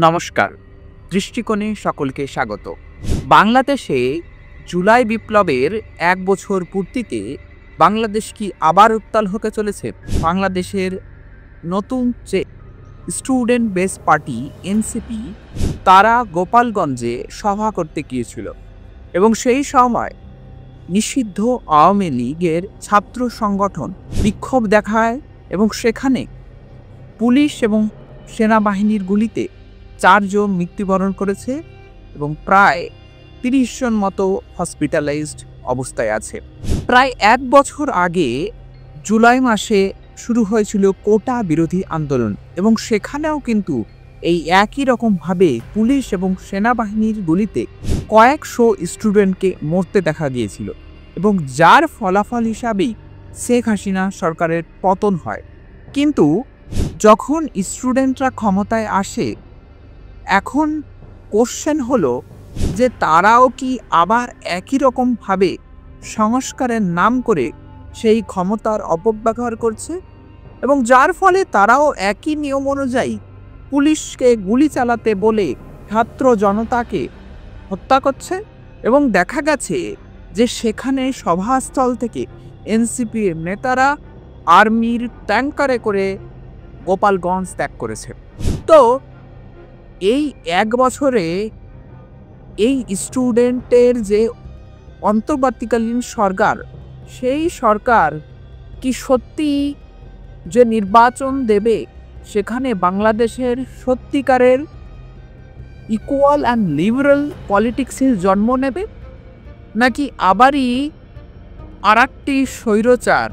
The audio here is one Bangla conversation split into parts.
নমস্কার, দৃষ্টিকোণে সকলকে স্বাগত। বাংলাদেশে জুলাই বিপ্লবের ১ বছর পূর্তিতে বাংলাদেশ কি আবার উত্তাল হতে চলেছে? বাংলাদেশের নতুন যে স্টুডেন্ট বেস পার্টি এনসিপি, তারা গোপালগঞ্জে সভা করতে গিয়েছিল এবং সেই সময় নিষিদ্ধ আওয়ামী লীগের ছাত্র সংগঠন বিক্ষোভ দেখায় এবং সেখানে পুলিশ এবং সেনাবাহিনীর গুলিতে ৪ জন মৃত্যুবরণ করেছে এবং প্রায় ৩০ জন মতো হসপিটালাইজড অবস্থায় আছে। প্রায় ১ বছর আগে জুলাই মাসে শুরু হয়েছিল কোটা বিরোধী আন্দোলন এবং সেখানেও কিন্তু এই একই রকমভাবে পুলিশ এবং সেনাবাহিনীর গুলিতে কয়েকশো স্টুডেন্টকে মরতে দেখা গিয়েছিল এবং যার ফলাফল হিসাবেই শেখ হাসিনা সরকারের পতন হয়। কিন্তু যখন স্টুডেন্টরা ক্ষমতায় আসে, এখন কোশ্চেন হলো যে তারাও কি আবার একই রকমভাবে সংস্কারের নাম করে সেই ক্ষমতার অপব্যবহার করছে এবং যার ফলে তারাও একই নিয়ম অনুযায়ী পুলিশকে গুলি চালাতে বলে ছাত্র জনতাকে হত্যা করছে এবং দেখা গেছে যে সেখানে সভাস্থল থেকে এনসিপির নেতারা আর্মির ট্যাঙ্কারে করে গোপালগঞ্জ ত্যাগ করেছে। তো এই ১ বছরে এই স্টুডেন্টের যে অন্তর্বর্তীকালীন সরকার, সেই সরকার কি সত্যি যে নির্বাচন দেবে সেখানে বাংলাদেশের সত্যিকারের ইকুয়াল অ্যান্ড লিবারেল পলিটিক্সের জন্ম নেবে, নাকি আবারই আরেকটি স্বৈরচার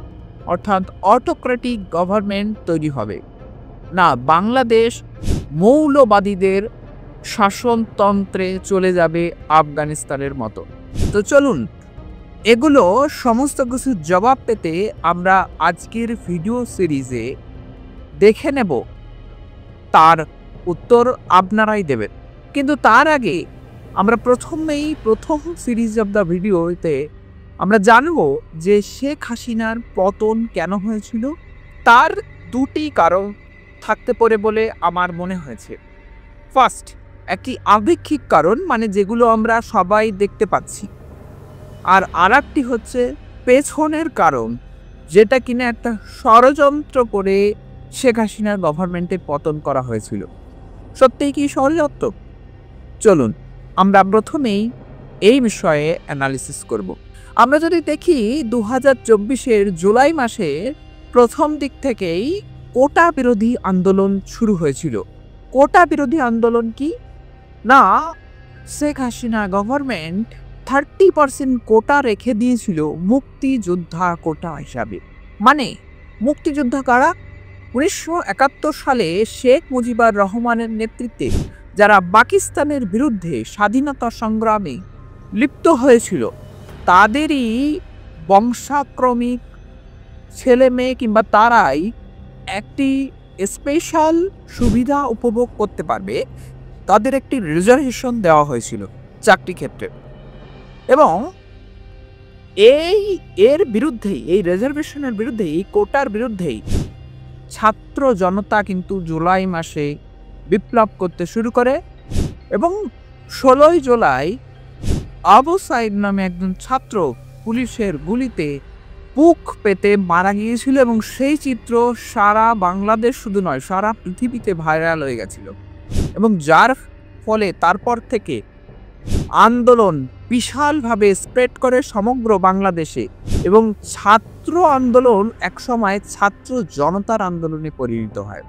অর্থাৎ অটোক্রেটিক গভর্নমেন্ট তৈরি হবে? না, বাংলাদেশ মৌলবাদীদের শাসনতন্ত্রে চলে যাবে আফগানিস্তানের মতো। তো চলুন এগুলো সমস্ত কিছুর জবাব পেতে আমরা আজকের ভিডিও সিরিজে দেখে নেব, তার উত্তর আপনারাই দেবেন। কিন্তু তার আগে আমরা প্রথম সিরিজ অব দ্য ভিডিওতে আমরা জানব যে শেখ হাসিনার পতন কেন হয়েছিল। তার দুটি কারণ থাকতে পারে বলে আমার মনে হয়েছে। ফার্স্ট, একটি আপেক্ষিক কারণ, মানে যেগুলো আমরা সবাই দেখতে পাচ্ছি, আর আরেকটি হচ্ছে পেছনের কারণ, যেটা কিনা একটা ষড়যন্ত্র করে শেখ হাসিনার গভর্নমেন্টের পতন করা হয়েছিল। সত্যিই কি ষড়যন্ত্র? চলুন আমরা প্রথমেই এই বিষয়ে অ্যানালিসিস করব। আমরা যদি দেখি ২০২৪-এর জুলাই মাসে প্রথম দিক থেকেই কোটা বিরোধী আন্দোলন শুরু হয়েছিল। কোটা বিরোধী আন্দোলন কি না, শেখ হাসিনা গভর্নমেন্ট 30% কোটা রেখে দিয়েছিল মুক্তিযোদ্ধা কোটা হিসাবে। মানে মুক্তিযোদ্ধা কারা? ১৯৭১ সালে শেখ মুজিবুর রহমানের নেতৃত্বে যারা পাকিস্তানের বিরুদ্ধে স্বাধীনতা সংগ্রামে লিপ্ত হয়েছিল, তাদেরই বংশাক্রমিক ছেলে মেয়ে কিংবা তারাই একটি স্পেশাল সুবিধা উপভোগ করতে পারবে। তাদের একটি রিজার্ভেশন দেওয়া হয়েছিল চাকরি ক্ষেত্রে এবং এর বিরুদ্ধেই, এই রিজার্ভেশনের বিরুদ্ধে, এই কোটার বিরুদ্ধেই ছাত্র জনতা কিন্তু জুলাই মাসে বিপ্লব করতে শুরু করে এবং ১৬ই জুলাই আবু সাইদ নামে একজন ছাত্র পুলিশের গুলিতে বুক পেতে মারা গিয়েছিল এবং সেই চিত্র সারা বাংলাদেশ শুধু নয়, সারা পৃথিবীতে ভাইরাল হয়ে গেছিল এবং যার ফলে তারপর থেকে আন্দোলন বিশালভাবে স্প্রেড করে সমগ্র বাংলাদেশে এবং ছাত্র আন্দোলন একসময় ছাত্র জনতার আন্দোলনে পরিণত হয়।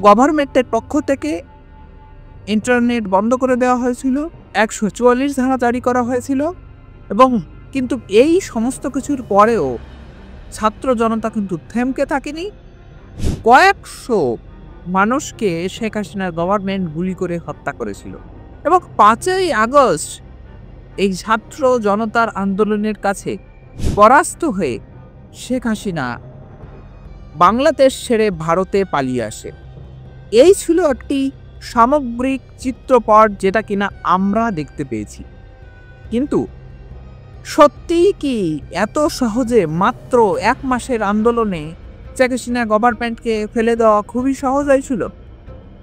গভর্নমেন্টের পক্ষ থেকে ইন্টারনেট বন্ধ করে দেওয়া হয়েছিল, ১৪৪ ধারা জারি করা হয়েছিল এবং কিন্তু এই সমস্ত কিছুর পরেও ছাত্র জনতা কিন্তু থেমকে থাকেনি। কয়েকশো মানুষকে শেখ হাসিনার গভর্নমেন্ট গুলি করে হত্যা করেছিল এবং ৫ই আগস্ট এই ছাত্র জনতার আন্দোলনের কাছে পরাস্ত হয়ে শেখ হাসিনা বাংলাদেশ ছেড়ে ভারতে পালিয়ে আসে। এই ছিল একটি সামগ্রিক চিত্রপট যেটা কিনা আমরা দেখতে পেয়েছি। কিন্তু সত্যিই কি এত সহজে মাত্র ১ মাসের আন্দোলনে শেখ হাসিনা গভর্নমেন্টকে ফেলে দেওয়া খুবই সহজ হয়েছিল?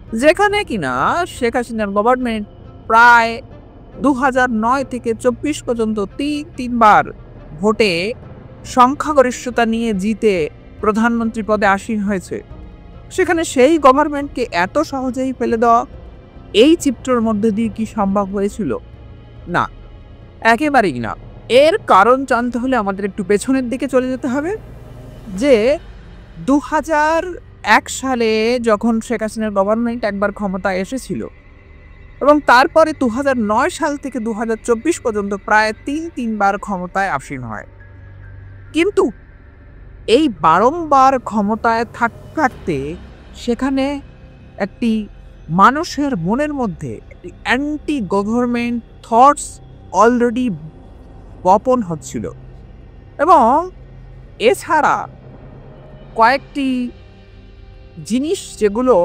যেখানে কিনা শেখ হাসিনার গভর্নমেন্ট প্রায় 2009 থেকে 24 পর্যন্ত তিনবার ভোটে সংখ্যাগরিষ্ঠতা নিয়ে জিতে প্রধানমন্ত্রী পদে আসীন হয়েছে, সেখানে সেই গভর্নমেন্টকে এত সহজেই ফেলে দেওয়া এই চিত্রের মধ্যে দিয়ে কি সম্ভব হয়েছিল? না, একেবারেই না। এর কারণ জানতে হলে আমাদের একটু পেছনের দিকে চলে যেতে হবে, যে 2001 সালে যখন শেখ হাসিনার গভর্নমেন্ট একবার ক্ষমতায় এসেছিল এবং তারপরে 2009 সাল থেকে 2024 পর্যন্ত প্রায় তিনবার ক্ষমতায় আসীন হয়। কিন্তু এই বারংবার ক্ষমতায় থাকতে সেখানে একটি মানুষের মনের মধ্যে একটি অ্যান্টি গভর্নমেন্ট থটস অলরেডি বপন হচ্ছিল এবং এছাড়া কয়েকটি জিনিস যেগুলো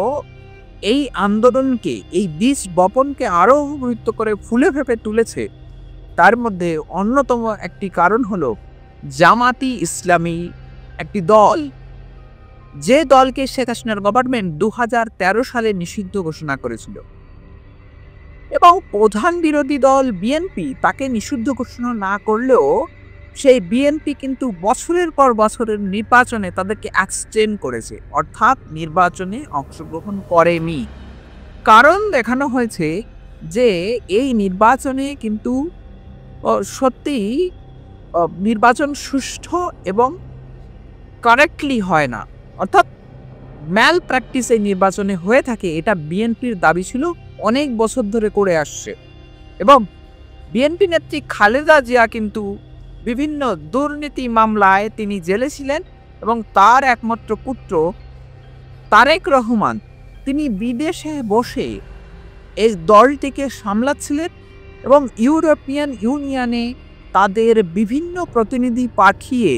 এই আন্দোলনকে, এই বীজ বপনকে আরও গুরুত্ব করে ফুলে ফেঁপে তুলেছে, তার মধ্যে অন্যতম একটি কারণ হলো জামাতি ইসলামী, একটি দল, যে দলকে শেখ হাসিনার গভর্নমেন্ট 2013 সালে নিষিদ্ধ ঘোষণা করেছিল এবং প্রধান বিরোধী দল বিএনপি তাকে নিষিদ্ধ ঘোষণা না করলেও সেই বিএনপি কিন্তু বছরের পর বছরের নির্বাচনে তাদেরকে অ্যাবস্টেন করেছে, অর্থাৎ নির্বাচনে অংশগ্রহণ করেনি। কারণ দেখানো হয়েছে যে এই নির্বাচনে কিন্তু সত্যিই নির্বাচন সুষ্ঠু এবং কারেক্টলি হয় না, অর্থাৎ ম্যাল প্র্যাকটিস এই নির্বাচনে হয়ে থাকে। এটা বিএনপির দাবি ছিল, অনেক বছর ধরে করে আসছে এবং বিএনপি নেত্রী খালেদা জিয়া কিন্তু বিভিন্ন দুর্নীতি মামলায় তিনি জেলে ছিলেন এবং তার একমাত্র পুত্র তারেক রহমান তিনি বিদেশে বসে এই দলটিকে সামলাচ্ছিলেন এবং ইউরোপিয়ান ইউনিয়নে তাদের বিভিন্ন প্রতিনিধি পাঠিয়ে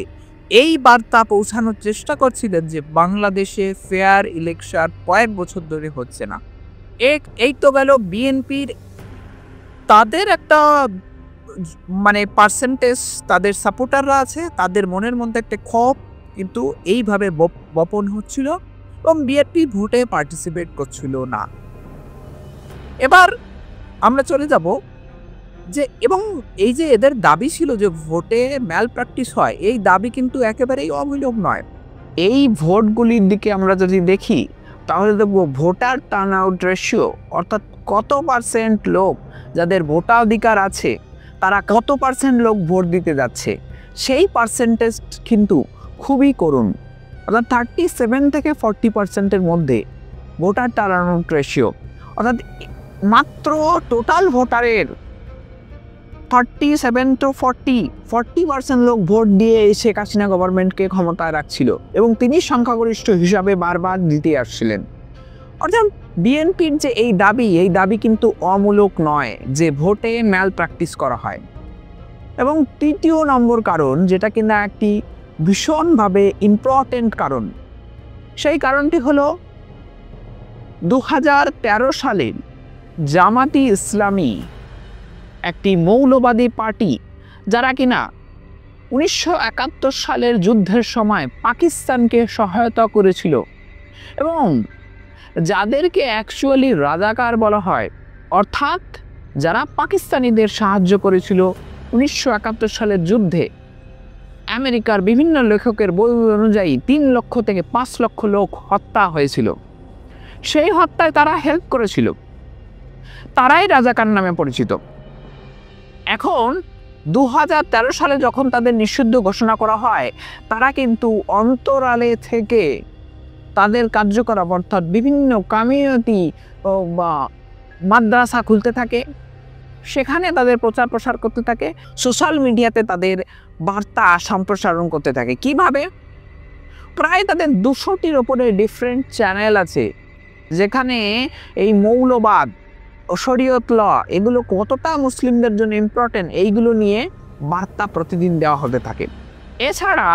এই বার্তা পৌঁছানোর চেষ্টা করছিলেন যে বাংলাদেশে ফেয়ার ইলেকশন কয়েক বছর ধরে হচ্ছে না। এই তো গেল বিএনপির, তাদের একটা মানে পার্সেন্টেজ তাদের সাপোর্টাররা আছে, তাদের মনের মধ্যে একটা ক্ষোভ কিন্তু এইভাবে বপন হচ্ছিল এবং বিএনপি ভোটে পার্টিসিপেট করছিল না। এবার আমরা চলে যাব যে, এবং এই যে এদের দাবি ছিল যে ভোটে ম্যাল প্র্যাকটিস হয়, এই দাবি কিন্তু একেবারেই অমূলক নয়। এই ভোটগুলির দিকে আমরা যদি দেখি তাহলে দেখব ভোটার টার্ন আউট রেশিও, অর্থাৎ কত পার্সেন্ট লোক যাদের ভোটাধিকার আছে তারা কত পার্সেন্ট লোক ভোট দিতে যাচ্ছে, সেই পার্সেন্টেজ কিন্তু খুবই করুণ, অর্থাৎ 37 থেকে 40% মধ্যে ভোটার টার্ন আউট রেশিও, অর্থাৎ মাত্র টোটাল ভোটারের 37 to 40% লোক ভোট দিয়ে শেখ হাসিনা গভর্নমেন্টকে ক্ষমতায় রাখছিল এবং তিনি সংখ্যাগরিষ্ঠ হিসাবে বারবার দিতে আসছিলেন। অর্থাৎ বিএনপির যে এই দাবি কিন্তু অমূলক নয় যে ভোটে ম্যাল প্র্যাকটিস করা হয়। এবং তৃতীয় নম্বর কারণ, যেটা কিনা একটি ভীষণভাবে ইম্পর্টেন্ট কারণ, সেই কারণটি হলো 2013 সালের জামাতি ইসলামী একটি মৌলবাদী পার্টি, যারা কিনা 1971 সালের যুদ্ধের সময় পাকিস্তানকে সহায়তা করেছিল এবং যাদেরকে অ্যাকচুয়ালি রাজাকার বলা হয়, অর্থাৎ যারা পাকিস্তানিদের সাহায্য করেছিল 1971 সালের যুদ্ধে। আমেরিকার বিভিন্ন লেখকের বই অনুযায়ী 3 লক্ষ থেকে 5 লক্ষ লোক হত্যা হয়েছিল, সেই হত্যায় তারা হেল্প করেছিল, তারাই রাজাকার নামে পরিচিত। এখন 2013 সালে যখন তাদের নিষিদ্ধ ঘোষণা করা হয়, তারা কিন্তু অন্তরালে থেকে তাদের কার্যকলাপ, অর্থাৎ বিভিন্ন কমিউনিটি বা মাদ্রাসা খুলতে থাকে, সেখানে তাদের প্রচার প্রসার করতে থাকে, সোশ্যাল মিডিয়াতে তাদের বার্তা সম্প্রসারণ করতে থাকে। কিভাবে? প্রায় তাদের 200টির ওপরে ডিফারেন্ট চ্যানেল আছে, যেখানে এই মৌলবাদ, শরীয়ত ল, এগুলো কতটা মুসলিমদের জন্য ইম্পর্টেন্ট, এইগুলো নিয়ে বার্তা প্রতিদিন দেওয়া হতে থাকে। এছাড়া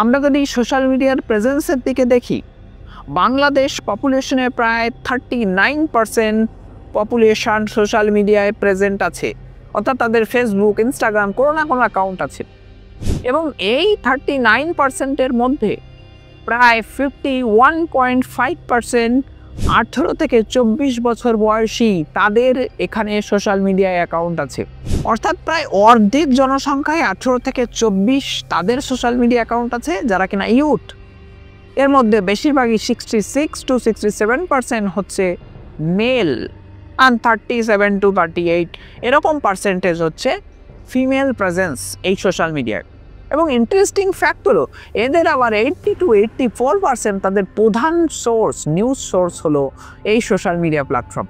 আমরা যদি সোশ্যাল মিডিয়ার প্রেজেন্সের দিকে দেখি, বাংলাদেশ পপুলেশনের প্রায় 39% পপুলেশন সোশ্যাল মিডিয়ায় প্রেজেন্ট আছে, অর্থাৎ তাদের ফেসবুক, ইনস্টাগ্রাম কোনো না কোনো অ্যাকাউন্ট আছে এবং এই 39%-এর মধ্যে প্রায় 51.5% 18 থেকে 24 বছর বয়সী তাদের এখানে সোশ্যাল মিডিয়ায় অ্যাকাউন্ট আছে। অর্থাৎ প্রায় অর্ধেক জনসংখ্যায় 18 থেকে 24 তাদের সোশ্যাল মিডিয়া অ্যাকাউন্ট আছে যারা কিনা ইউথ। এর মধ্যে বেশিরভাগই 66 to 67% হচ্ছে মেল, আর 37 to 38 এরকম পার্সেন্টেজ হচ্ছে ফিমেল প্রেজেন্স এই সোশ্যাল মিডিয়ায়। এবং ইন্টারেস্টিং ফ্যাক্ট হলো এদের আবার 80 to 84% তাদের প্রধান সোর্স, নিউজ সোর্স হলো এই সোশ্যাল মিডিয়া প্ল্যাটফর্ম।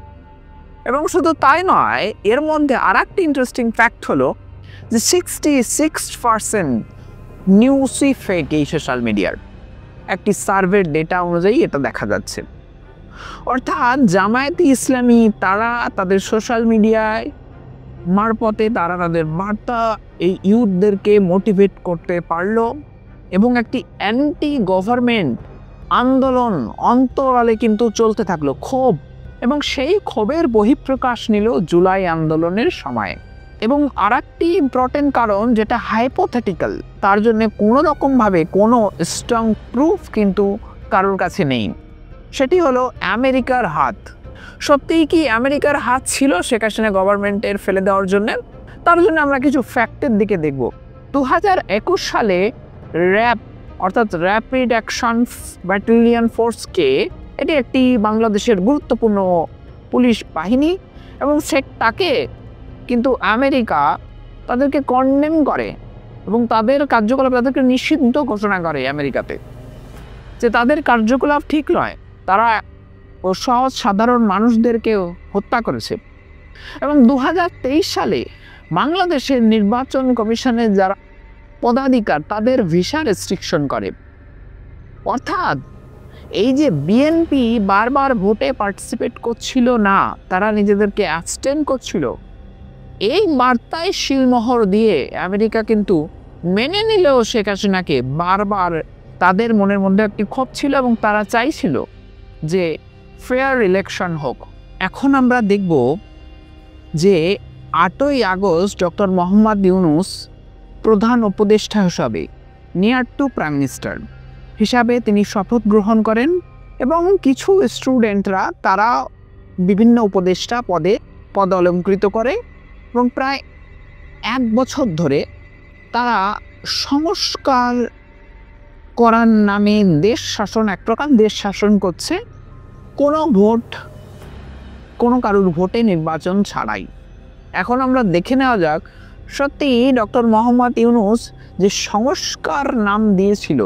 এবং শুধু তাই নয়, এর মধ্যে আর একটা ইন্টারেস্টিং ফ্যাক্ট হলো যে 66% নিউজই ফেক এই সোশ্যাল মিডিয়ার। একটি সার্ভের ডেটা অনুযায়ী এটা দেখা যাচ্ছে। অর্থাৎ জামায়াতে ইসলামী তারা তাদের সোশ্যাল মিডিয়ায় মারফতে তারা তাদের বার্তা এই ইউথদেরকে মোটিভেট করতে পারলো এবং একটি অ্যান্টি গভর্নমেন্ট আন্দোলন অন্তরালে কিন্তু চলতে থাকলো, ক্ষোভ। এবং সেই ক্ষোভের বহিঃপ্রকাশ নিল জুলাই আন্দোলনের সময়। এবং আর একটি ইম্পর্টেন্ট কারণ যেটা হাইপোথেটিক্যাল, তার জন্য কোনো রকমভাবে কোনো স্ট্রং প্রুফ কিন্তু কারোর কাছে নেই, সেটি হলো আমেরিকার হাত। সত্যিই কি আমেরিকার হাত ছিল শেখ হাসিনা গভর্নমেন্টের ফেলে দেওয়ার জন্য? তার জন্য আমরা কিছু ফ্যাক্টের দিকে দেখব। 2021 সালে র্যাব অর্থাৎ র্যাপিড অ্যাকশন ব্যাটালিয়ন ফোর্সকে, এটি একটি বাংলাদেশের গুরুত্বপূর্ণ পুলিশ বাহিনী, এবং তাকে কিন্তু আমেরিকা তাদেরকে কন্ডেম করে এবং তাদের কার্যকলাপ তাদেরকে নিষিদ্ধ ঘোষণা করে আমেরিকাতে, যে তাদের কার্যকলাপ ঠিক নয়, তারা সহজ সাধারণ মানুষদেরকেও হত্যা করেছে। এবং 2023 সালে বাংলাদেশের নির্বাচন কমিশনের যারা পদাধিকার তাদের ভিসা রেস্ট্রিকশন করে। অর্থাৎ এই যে বিএনপি বারবার ভোটে পার্টিসিপেট করছিল না, তারা নিজেদেরকে অ্যাবস্টেন করছিল, এই বার্তায় শিলমোহর দিয়ে আমেরিকা কিন্তু মেনে নিলেও শেখ হাসিনাকে বারবার তাদের মনের মধ্যে একটি ক্ষোভ ছিল এবং তারা চাইছিল যে ফেয়ার ইলেকশন হোক। এখন আমরা দেখব যে 8ই আগস্ট ডক্টর মোহাম্মদ ইউনূস প্রধান উপদেষ্টা হিসাবে, নিয়ার টু প্রাইম মিনিস্টার হিসাবে তিনি শপথ গ্রহণ করেন এবং কিছু স্টুডেন্টরা তারা বিভিন্ন উপদেষ্টা পদ অলঙ্কৃত করে এবং প্রায় 1 বছর ধরে তারা সংস্কার করার নামে এক প্রকার দেশ শাসন করছে, কোনো কারোর ভোটে নির্বাচন ছাড়াই। এখন আমরা দেখে নেওয়া যাক সত্যি ডক্টর মোহাম্মদ ইউনূস যে সংস্কার নাম দিয়েছিল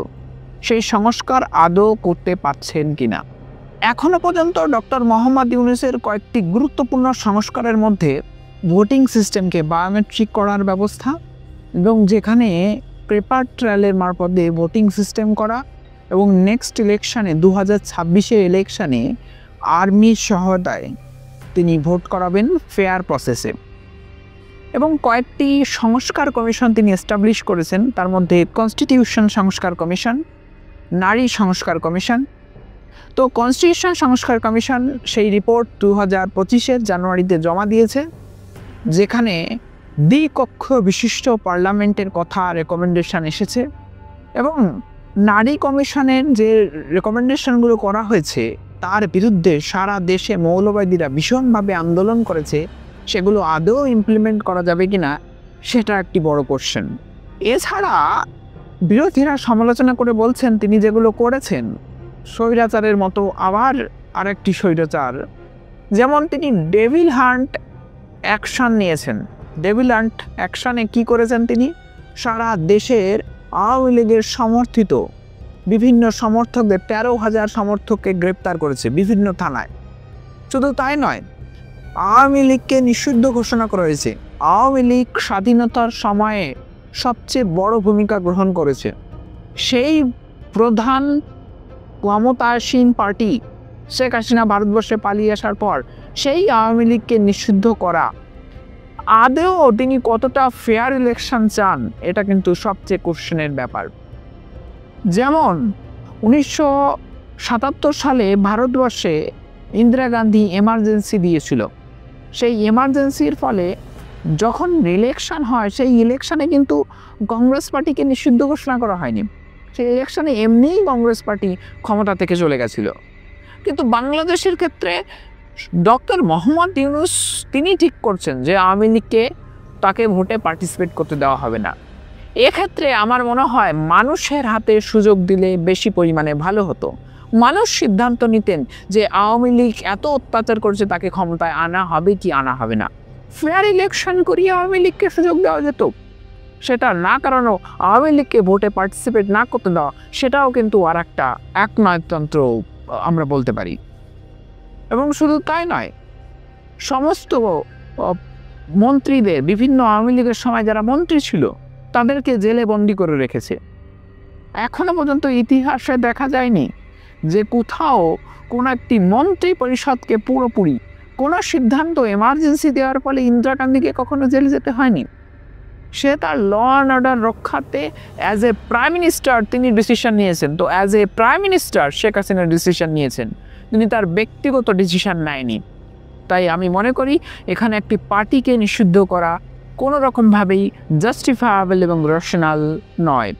সেই সংস্কার আদৌ করতে পারছেন কিনা। এখনো পর্যন্ত ডক্টর মোহাম্মদ ইউনূসের কয়েকটি গুরুত্বপূর্ণ সংস্কারের মধ্যে ভোটিং সিস্টেমকে বায়োমেট্রিক করার ব্যবস্থা, এবং যেখানে পেপার ট্রায়ালের মারফতে ভোটিং সিস্টেম করা, এবং নেক্সট ইলেকশানে 2026 ইলেকশানে আর্মির সহায়তায় তিনি ভোট করাবেন ফেয়ার প্রসেসে। এবং কয়েকটি সংস্কার কমিশন তিনি এস্টাবলিশ করেছেন, তার মধ্যে কনস্টিটিউশন সংস্কার কমিশন, নারী সংস্কার কমিশন। তো কনস্টিটিউশন সংস্কার কমিশন সেই রিপোর্ট 2025 জানুয়ারিতে জমা দিয়েছে, যেখানে দ্বিকক্ষ বিশিষ্ট পার্লামেন্টের কথা রেকমেন্ডেশন এসেছে। এবং নারী কমিশনের যে রেকমেন্ডেশনগুলো করা হয়েছে তার বিরুদ্ধে সারা দেশে মৌলবাদীরা ভীষণভাবে আন্দোলন করেছে, সেগুলো আদৌ ইমপ্লিমেন্ট করা যাবে কিনা সেটা একটি বড় কোশ্চেন। এছাড়া বিরোধীরা সমালোচনা করে বলছেন তিনি যেগুলো করেছেন স্বৈরাচারের মতো আবার আরেকটি স্বৈরাচার, যেমন তিনি ডেভিল হান্ট অ্যাকশন নিয়েছেন। ডেভিল হান্ট অ্যাকশনে কি করেছেন? তিনি সারা দেশের আওয়ামী লীগের সমর্থিত বিভিন্ন সমর্থকদের 13,000 সমর্থককে গ্রেপ্তার করেছে বিভিন্ন থানায়। শুধু তাই নয়, আওয়ামী লীগকে নিষিদ্ধ ঘোষণা করা হয়েছে। আওয়ামী লীগ স্বাধীনতার সময়ে সবচেয়ে বড় ভূমিকা গ্রহণ করেছে। সেই প্রধান ক্ষমতাসীন পার্টি শেখ হাসিনা ভারতবর্ষে পালিয়ে আসার পর সেই আওয়ামী লীগকে নিষিদ্ধ করা, আদৌ তিনি কতটা ফেয়ার ইলেকশন চান এটা কিন্তু সবচেয়ে কোশ্চেনের ব্যাপার। যেমন 1977 সালে ভারতবর্ষে ইন্দিরা গান্ধী এমার্জেন্সি দিয়েছিল। সেই এমার্জেন্সির ফলে যখন ইলেকশন হয় সেই ইলেকশনে কিন্তু কংগ্রেস পার্টিকে নিষিদ্ধ ঘোষণা করা হয়নি, সেই ইলেকশনে এমনিই কংগ্রেস পার্টি ক্ষমতা থেকে চলে গেছিল। কিন্তু বাংলাদেশের ক্ষেত্রে ডক্টর মোহাম্মদ ইউনূস তিনি ঠিক করছেন যে আওয়ামী লীগকে তাকে ভোটে পার্টিসিপেট করতে দেওয়া হবে না। এক্ষেত্রে আমার মনে হয় মানুষের হাতে সুযোগ দিলে বেশি পরিমাণে ভালো হতো। মানুষ সিদ্ধান্ত নিতেন যে আওয়ামী লীগ এত অত্যাচার করছে, তাকে ক্ষমতায় আনা হবে কি আনা হবে না। ফেয়ার ইলেকশন করিয়ে আওয়ামী লীগকে সুযোগ দেওয়া যেত। সেটা না কারণেও আওয়ামী লীগকে ভোটে পার্টিসিপেট না করতে দেওয়া, সেটাও কিন্তু আর একটা একনায়কতন্ত্র আমরা বলতে পারি। এবং শুধু তাই নয়, সমস্ত মন্ত্রীদের, বিভিন্ন আওয়ামী লীগের সময় যারা মন্ত্রী ছিল তাদেরকে জেলে বন্দি করে রেখেছে। এখনো পর্যন্ত ইতিহাসে দেখা যায়নি যে কোথাও কোনো একটি মন্ত্রী পরিষদকে পুরোপুরি কোনো সিদ্ধান্ত এমার্জেন্সি দেওয়ার ফলে ইন্দিরা গান্ধীকে কখনো জেলে যেতে হয়নি। সে তার ল অ্যান্ড অর্ডার রক্ষাতে অ্যাজ এ প্রাইম মিনিস্টার তিনি ডিসিশন নিয়েছেন। তো as a prime minister Sheikh Hasina decision নিয়েছেন, তিনি তার ব্যক্তিগত ডিসিশন নেয়নি। তাই আমি মনে করি এখানে একটি পার্টিকে নিষিদ্ধ করা কোনো রকমভাবেই জাস্টিফায়েবল এবং রেশনাল নয়।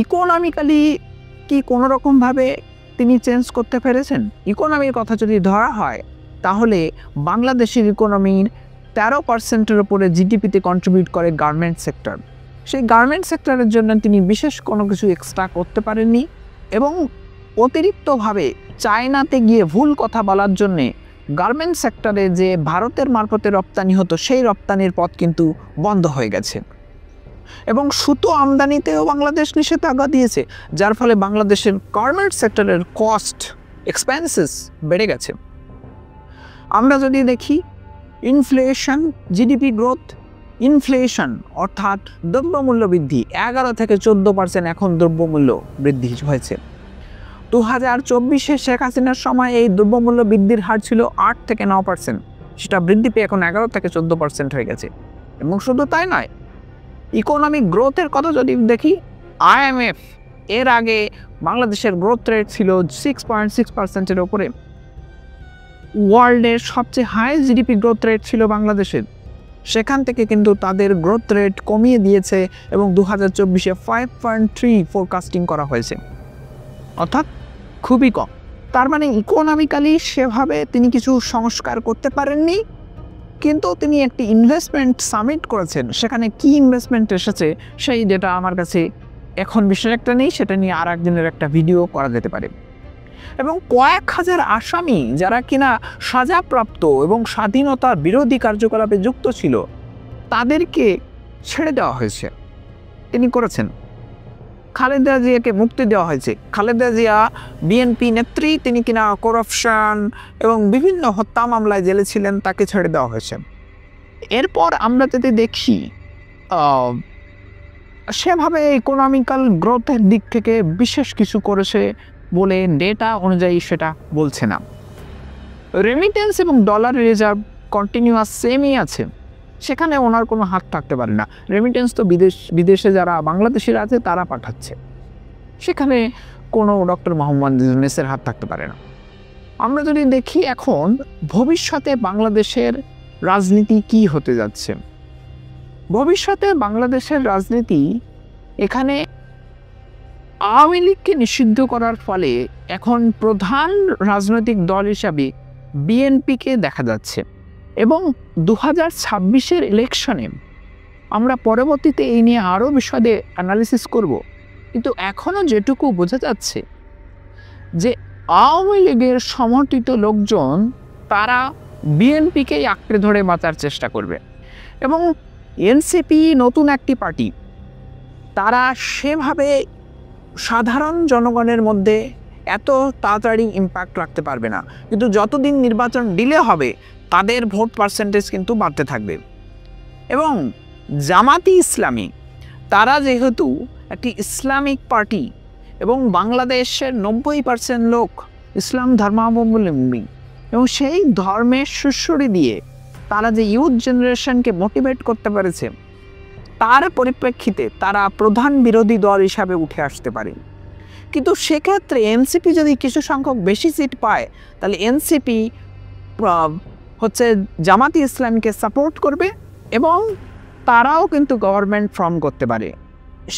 ইকোনমিক্যালি কি কোনো রকমভাবে তিনি চেঞ্জ করতে পেরেছেন? ইকোনমির কথা যদি ধরা হয় তাহলে বাংলাদেশের ইকোনমির 13%-এর উপরে জিডিপিতে কন্ট্রিবিউট করে গার্মেন্ট সেক্টর। সেই গার্মেন্ট সেক্টরের জন্য তিনি বিশেষ কোনো কিছু এক্সট্রা করতে পারেননি এবং অতিরিক্তভাবে চায়নাতে গিয়ে ভুল কথা বলার জন্যে গার্মেন্ট সেক্টরে যে ভারতের মারফতে রপ্তানি হতো সেই রপ্তানির পথ কিন্তু বন্ধ হয়ে গেছে এবং সুতো আমদানিতেও বাংলাদেশ নিষেধাজ্ঞা দিয়েছে, যার ফলে বাংলাদেশের গার্মেন্ট সেক্টরের কস্ট এক্সপেন্সেস বেড়ে গেছে। আমরা যদি দেখি ইনফ্লেশন, জিডিপি গ্রোথ, ইনফ্লেশন অর্থাৎ দ্রব্যমূল্য বৃদ্ধি 11 থেকে 14% এখন দ্রব্যমূল্য বৃদ্ধি হয়েছে। 2024-এ শেখ হাসিনার সময় এই দ্রব্যমূল্য বৃদ্ধির হার ছিল 8 থেকে 9%, সেটা বৃদ্ধি পেয়ে এখন 11 থেকে 14% হয়ে গেছে। এবং শুধু তাই নয়, ইকোনমিক গ্রোথের কথা যদি দেখি, IMF এর আগে বাংলাদেশের গ্রোথ রেট ছিল 6.6%-এর উপরে। ওয়ার্ল্ডের সবচেয়ে হাই জিডিপি গ্রোথ রেট ছিল বাংলাদেশের, সেখান থেকে কিন্তু তাদের গ্রোথ রেট কমিয়ে দিয়েছে এবং 2024-এ 5.3 ফোরকাস্টিং করা হয়েছে, অর্থাৎ খুবই কম। তার মানে ইকোনমিক্যালি সেভাবে তিনি কিছু সংস্কার করতে পারেননি, কিন্তু তিনি একটি ইনভেস্টমেন্ট সামিট করেছেন। সেখানে কি ইনভেস্টমেন্ট এসেছে সেই ডেটা আমার কাছে এখন বিষয় একটা নেই, সেটা নিয়ে আর একদিনের একটা ভিডিও করা যেতে পারে। এবং কয়েক হাজার আসামি যারা কিনা সাজাপ্রাপ্ত এবং স্বাধীনতা বিরোধী কার্যকলাপে যুক্ত ছিল তাদেরকে ছেড়ে দেওয়া হয়েছে, তিনি করেছেন। খালেদা জিয়াকে মুক্তি দেওয়া হয়েছে। খালেদা জিয়া বিএনপি নেত্রী, তিনি কিনা করাপশন এবং বিভিন্ন হত্যা মামলায় জেলে ছিলেন, তাকে ছেড়ে দেওয়া হয়েছে। এরপর আমরা যদি দেখি সেভাবে ইকোনমিক্যাল গ্রোথের দিক থেকে বিশেষ কিছু করেছে বলে ডেটা অনুযায়ী সেটা বলছে না। রেমিটেন্স এবং ডলার রিজার্ভ কন্টিনিউয়াস সেমই আছে, সেখানে ওনার কোনো হাত থাকতে পারে না। রেমিটেন্স তো বিদেশে যারা বাংলাদেশিরা আছে তারা পাঠাচ্ছে, সেখানে কোনো ডক্টর মোহাম্মদ ইউনূসের হাত থাকতে পারে না। আমরা যদি দেখি এখন ভবিষ্যতে বাংলাদেশের রাজনীতি কি হতে যাচ্ছে, ভবিষ্যতে বাংলাদেশের রাজনীতি এখানে আওয়ামী লীগকে নিষিদ্ধ করার ফলে এখন প্রধান রাজনৈতিক দল হিসাবে বিএনপিকে দেখা যাচ্ছে এবং 2026-এর ইলেকশনে আমরা পরবর্তীতে এই নিয়ে আরও বিশদে অ্যানালিসিস করব। কিন্তু এখনও যেটুকু বোঝা যাচ্ছে যে আওয়ামী লীগের সমর্থিত লোকজন তারা বিএনপিকেই আঁকড়ে ধরে বাঁচার চেষ্টা করবে এবং এনসিপি নতুন একটি পার্টি, তারা সেভাবে সাধারণ জনগণের মধ্যে এত তাড়াতাড়ি ইম্প্যাক্ট রাখতে পারবে না। কিন্তু যতদিন নির্বাচন ডিলে হবে তাদের ভোট পার্সেন্টেজ কিন্তু বাড়তে থাকবে। এবং জামাতি ইসলামী, তারা যেহেতু একটি ইসলামিক পার্টি এবং বাংলাদেশের 90% লোক ইসলাম ধর্মাবলম্বী এবং সেই ধর্মের সুশ্রী দিয়ে তারা যে ইউথ জেনারেশনকে মোটিভেট করতে পেরেছে, তার পরিপ্রেক্ষিতে তারা প্রধান বিরোধী দল হিসাবে উঠে আসতে পারে। কিন্তু সেক্ষেত্রে এনসিপি যদি কিছু সংখ্যক বেশি সিট পায় তাহলে এনসিপি হচ্ছে জামাতি ইসলামীকে সাপোর্ট করবে এবং তারাও কিন্তু গভর্নমেন্ট ফর্ম করতে পারে।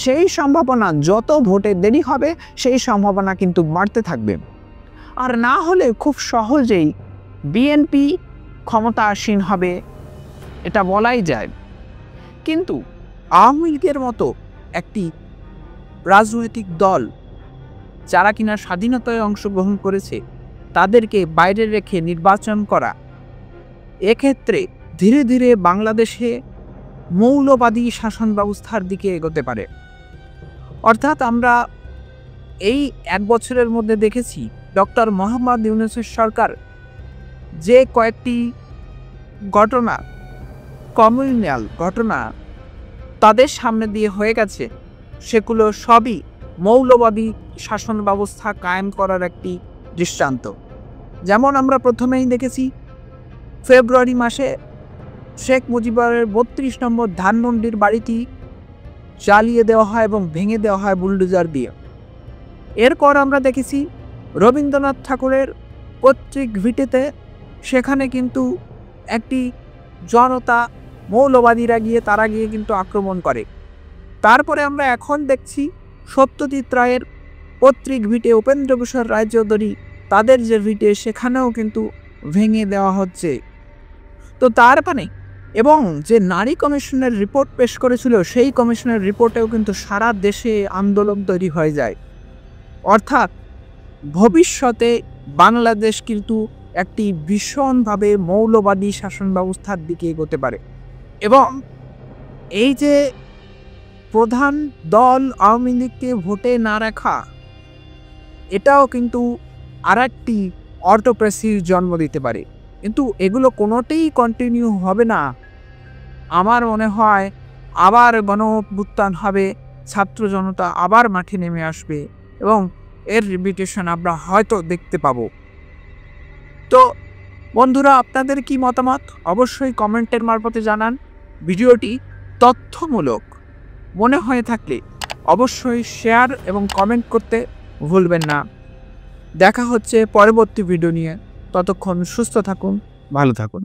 সেই সম্ভাবনা যত ভোটে দেরি হবে সেই সম্ভাবনা কিন্তু বাড়তে থাকবে। আর না হলে খুব সহজেই বিএনপি ক্ষমতা আসীন হবে, এটা বলাই যায়। কিন্তু আওয়ামী লীগের মতো একটি রাজনৈতিক দল যারা কিনা স্বাধীনতায় অংশগ্রহণ করেছে তাদেরকে বাইরে রেখে নির্বাচন করা, এক্ষেত্রে ধীরে ধীরে বাংলাদেশে মৌলবাদী শাসন ব্যবস্থার দিকে এগোতে পারে। অর্থাৎ আমরা এই 1 বছরের মধ্যে দেখেছি ডক্টর মোহাম্মদ ইউনূসের সরকার যে কয়েকটি ঘটনা, কমিউনাল ঘটনা তাদের সামনে দিয়ে হয়ে গেছে, সেগুলো সবই মৌলবাদী শাসন ব্যবস্থা কায়েম করার একটি দৃষ্টান্ত। যেমন আমরা প্রথমেই দেখেছি ফেব্রুয়ারি মাসে শেখ মুজিবের 32 নম্বর ধানমন্ডির বাড়িটি জ্বালিয়ে দেওয়া হয় এবং ভেঙে দেওয়া হয় বুলডোজার দিয়ে। এরপর আমরা দেখেছি রবীন্দ্রনাথ ঠাকুরের পৈতৃক ভিটেতে সেখানে কিন্তু একটি জনতা মৌলবাদীরা গিয়ে তারা গিয়ে কিন্তু আক্রমণ করে। তারপরে আমরা এখন দেখছি সত্যজিৎ রায়ের পৈতৃক ভিটে উপেন্দ্রকিশোর রায়চৌধুরী তাদের যে ভিটে সেখানেও কিন্তু ভেঙে দেওয়া হচ্ছে। তো তার মানে এবং যে নারী কমিশনের রিপোর্ট পেশ করেছিল সেই কমিশনের রিপোর্টেও কিন্তু সারা দেশে আন্দোলন তৈরি হয়ে যায়। অর্থাৎ ভবিষ্যতে বাংলাদেশ কিন্তু একটি ভীষণভাবে মৌলবাদী শাসন ব্যবস্থার দিকে এগোতে পারে। এবং এই যে প্রধান দল আওয়ামী লীগকে ভোটে না রাখা, এটাও কিন্তু আরেকটি অটোক্রেসির জন্ম দিতে পারে। কিন্তু এগুলো কোনোটাই কন্টিনিউ হবে না। আমার মনে হয় আবার গণ অভ্যুত্থান হবে, ছাত্র জনতা আবার মাঠে নেমে আসবে এবং এর রিপিটেশন আমরা হয়তো দেখতে পাবো। তো বন্ধুরা, আপনাদের কি মতামত অবশ্যই কমেন্টের মারফতে জানান। ভিডিওটি তথ্যমূলক মনে হয়ে থাকলে অবশ্যই শেয়ার এবং কমেন্ট করতে ভুলবেন না। দেখা হচ্ছে পরবর্তী ভিডিও নিয়ে। ততক্ষণ সুস্থ থাকুন, ভালো থাকুন।